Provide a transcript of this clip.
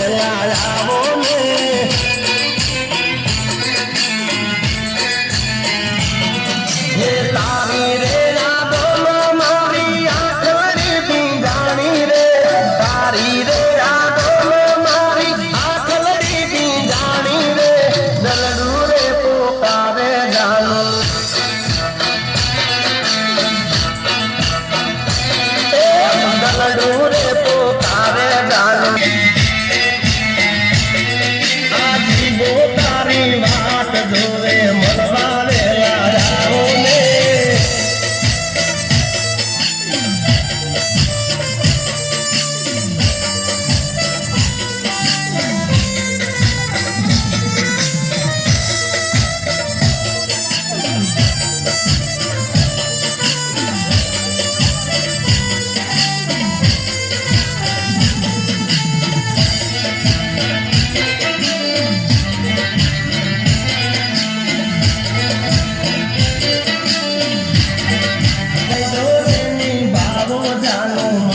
લાવો ને હે તારી રે યાદોમાં મારી આંખડી પીંજાણી રે તારી રે યાદોમાં મારી આંખડી પીંજાણી રે દલડું રે પોકારે જાણું દલડું રે પોકારે જાણું આજી તારી વાત જોવે મળવાને લાવો ને જાનો